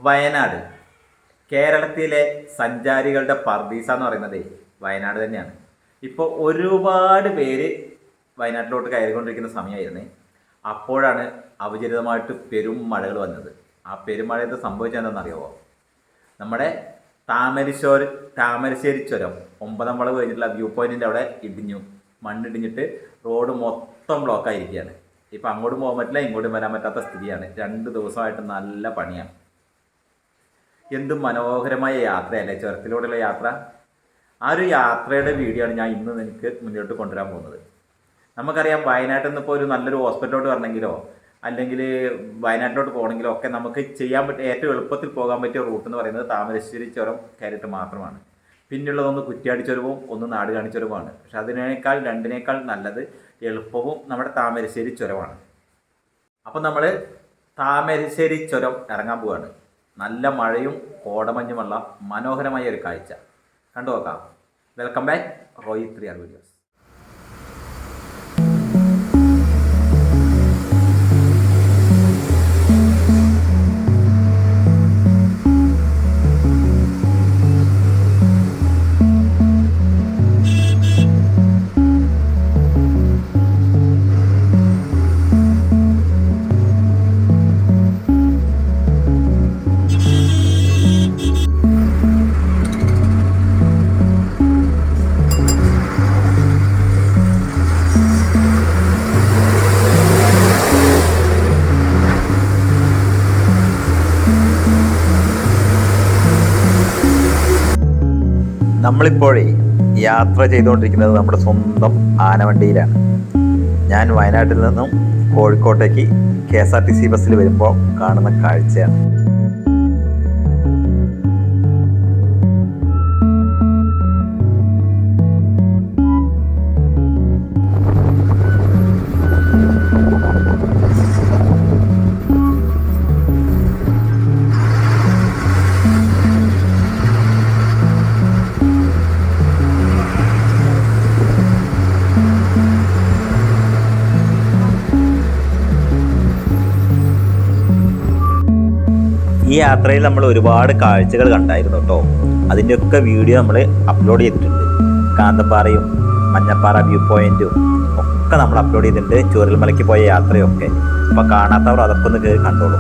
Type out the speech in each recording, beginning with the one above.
വയനാട് കേരളത്തിലെ സഞ്ചാരികളുടെ പർദീസ എന്ന് പറയുന്നത് വയനാട് തന്നെയാണ്. ഇപ്പോൾ ഒരുപാട് പേര് വയനാട്ടിലോട്ട് കയറിക്കൊണ്ടിരിക്കുന്ന സമയമായിരുന്നേ. അപ്പോഴാണ് അവിചരിതമായിട്ട് പെരും മഴകൾ വന്നത്. ആ പെരുമഴയത്ത് സംഭവിച്ചതെന്താണെന്നറിയാമോ? നമ്മുടെ താമരശ്ശേരി ചുരം 9ാം വളവ് കഴിഞ്ഞിട്ടുള്ള വ്യൂ പോയിന്റിൻ്റെ അവിടെ മണ്ണിടിഞ്ഞിട്ട് റോഡ് മൊത്തം ബ്ലോക്കായിരിക്കുകയാണ്. ഇപ്പം അങ്ങോട്ടും പോകാൻ പറ്റില്ല, ഇങ്ങോട്ടും വരാൻ പറ്റാത്ത സ്ഥിതിയാണ്. 2 ദിവസമായിട്ട് നല്ല പണിയാണ്. എന്ത് മനോഹരമായ യാത്രയല്ലേ ചുരത്തിലൂടെയുള്ള യാത്ര. ആ ഒരു യാത്രയുടെ വീഡിയോ ആണ് ഞാൻ ഇന്ന് നിങ്ങൾക്ക് മുന്നോട്ട് കൊണ്ടുവരാൻ പോകുന്നത്. നമുക്കറിയാം, വയനാട്ടിൽ നിന്ന് ഇപ്പോൾ ഒരു നല്ലൊരു ഹോസ്പിറ്റലിലോട്ട് വരണമെങ്കിലോ അല്ലെങ്കിൽ വയനാട്ടിലോട്ട് പോകണമെങ്കിലോ ഒക്കെ നമുക്ക് ചെയ്യാൻ പറ്റിയ ഏറ്റവും എളുപ്പത്തിൽ പോകാൻ പറ്റിയ റൂട്ട് എന്ന് പറയുന്നത് താമരശ്ശേരി ചുരം കയറിയിട്ട് മാത്രമാണ്. പിന്നുള്ളതൊന്ന് കുറ്റ്യാടി ചുരവും ഒന്ന് നാടുകാണി ചുരവുമാണ്. പക്ഷെ രണ്ടിനേക്കാൾ നല്ലത് എളുപ്പവും നമ്മുടെ താമരശ്ശേരി ചുരമാണ്. അപ്പം നമ്മൾ താമരശ്ശേരി ചുരം ഇറങ്ങാൻ പോവുകയാണ്. നല്ല മഴയും കോടമഞ്ഞുമുള്ള മനോഹരമായ ഒരു കാഴ്ച കണ്ടു നോക്കാം. Welcome back Roy 3R videos. നമ്മളിപ്പോഴേ യാത്ര ചെയ്തുകൊണ്ടിരിക്കുന്നത് നമ്മുടെ സ്വന്തം ആനവണ്ടിയിലാണ്. ഞാൻ വയനാട്ടിൽ നിന്നും കോഴിക്കോട്ടേക്ക് KSRTC ബസ്സിൽ വരുമ്പോൾ കാണുന്ന കാഴ്ചയാണ്. ഈ യാത്രയിൽ നമ്മൾ ഒരുപാട് കാഴ്ചകൾ കണ്ടായിരുന്നു കേട്ടോ. അതിൻ്റെയൊക്കെ വീഡിയോ നമ്മൾ അപ്ലോഡ് ചെയ്തിട്ടുണ്ട്. കാന്തപ്പാറയും മഞ്ഞപ്പാറ വ്യൂ പോയിന്റും ഒക്കെ നമ്മൾ അപ്ലോഡ് ചെയ്തിട്ടുണ്ട്. ചൂരൽമലയ്ക്ക് പോയ യാത്രയൊക്കെ. അപ്പോൾ കാണാത്തവർ അതൊക്കെ ഒന്ന് കയറി കണ്ടോളൂ.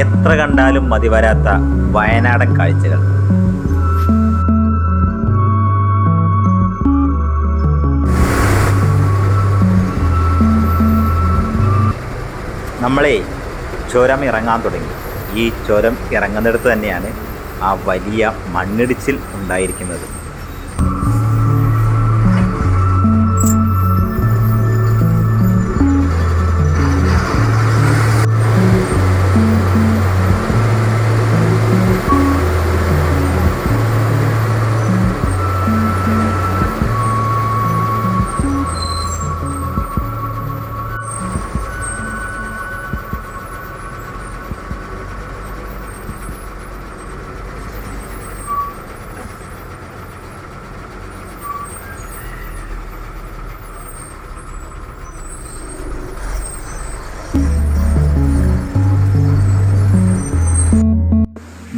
എത്ര കണ്ടാലും മതി വരാത്ത വയനാടൻ കാഴ്ചകൾ. നമ്മളെ ചുരം ഇറങ്ങാൻ തുടങ്ങി. ഈ ചുരം ഇറങ്ങുന്നിടത്ത് തന്നെയാണ് ആ വലിയ മണ്ണിടിച്ചിൽ ഉണ്ടായിരിക്കുന്നത്.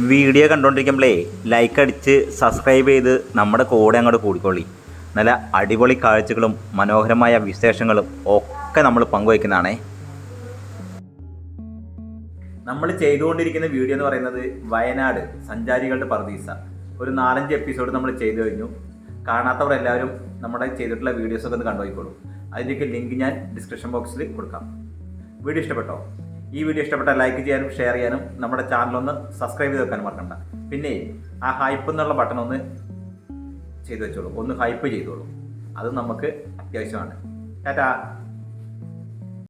വീഡിയോ കണ്ടുകൊണ്ടിരിക്കുമ്പോഴേ ലൈക്ക് അടിച്ച് സബ്സ്ക്രൈബ് ചെയ്ത് നമ്മുടെ കൂടെ അങ്ങോട്ട് കൂടിക്കൊള്ളി. നല്ല അടിപൊളി കാഴ്ചകളും മനോഹരമായ വിശേഷങ്ങളും ഒക്കെ നമ്മൾ പങ്കുവയ്ക്കുന്നതാണേ. നമ്മൾ ചെയ്തുകൊണ്ടിരിക്കുന്ന വീഡിയോ എന്ന് പറയുന്നത് വയനാട് സഞ്ചാരികളുടെ പർദീസ. ഒരു 4-5 എപ്പിസോഡ് നമ്മൾ ചെയ്തു കഴിഞ്ഞു. കാണാത്തവർ എല്ലാവരും നമ്മുടെ ചെയ്തിട്ടുള്ള വീഡിയോസൊക്കെ ഒന്ന് കണ്ടുപോയിക്കോളൂ. അതിൻ്റെയൊക്കെ ലിങ്ക് ഞാൻ ഡിസ്ക്രിപ്ഷൻ ബോക്സിൽ കൊടുക്കാം. വീഡിയോ ഇഷ്ടപ്പെട്ടോ? ഈ വീഡിയോ ഇഷ്ടപ്പെട്ടാൽ ലൈക്ക് ചെയ്യാനും ഷെയർ ചെയ്യാനും നമ്മുടെ ചാനലൊന്ന് സബ്സ്ക്രൈബ് ചെയ്ത് വെക്കാനും മറക്കണ്ട. പിന്നെ ആ ഹൈപ്പ് എന്നുള്ള ബട്ടൺ ഒന്ന് ചെയ്തു വെച്ചോളൂ, ഒന്ന് ഹൈപ്പ് ചെയ്തോളൂ. അത് നമുക്ക് അത്യാവശ്യമാണ്. ടാറ്റാ.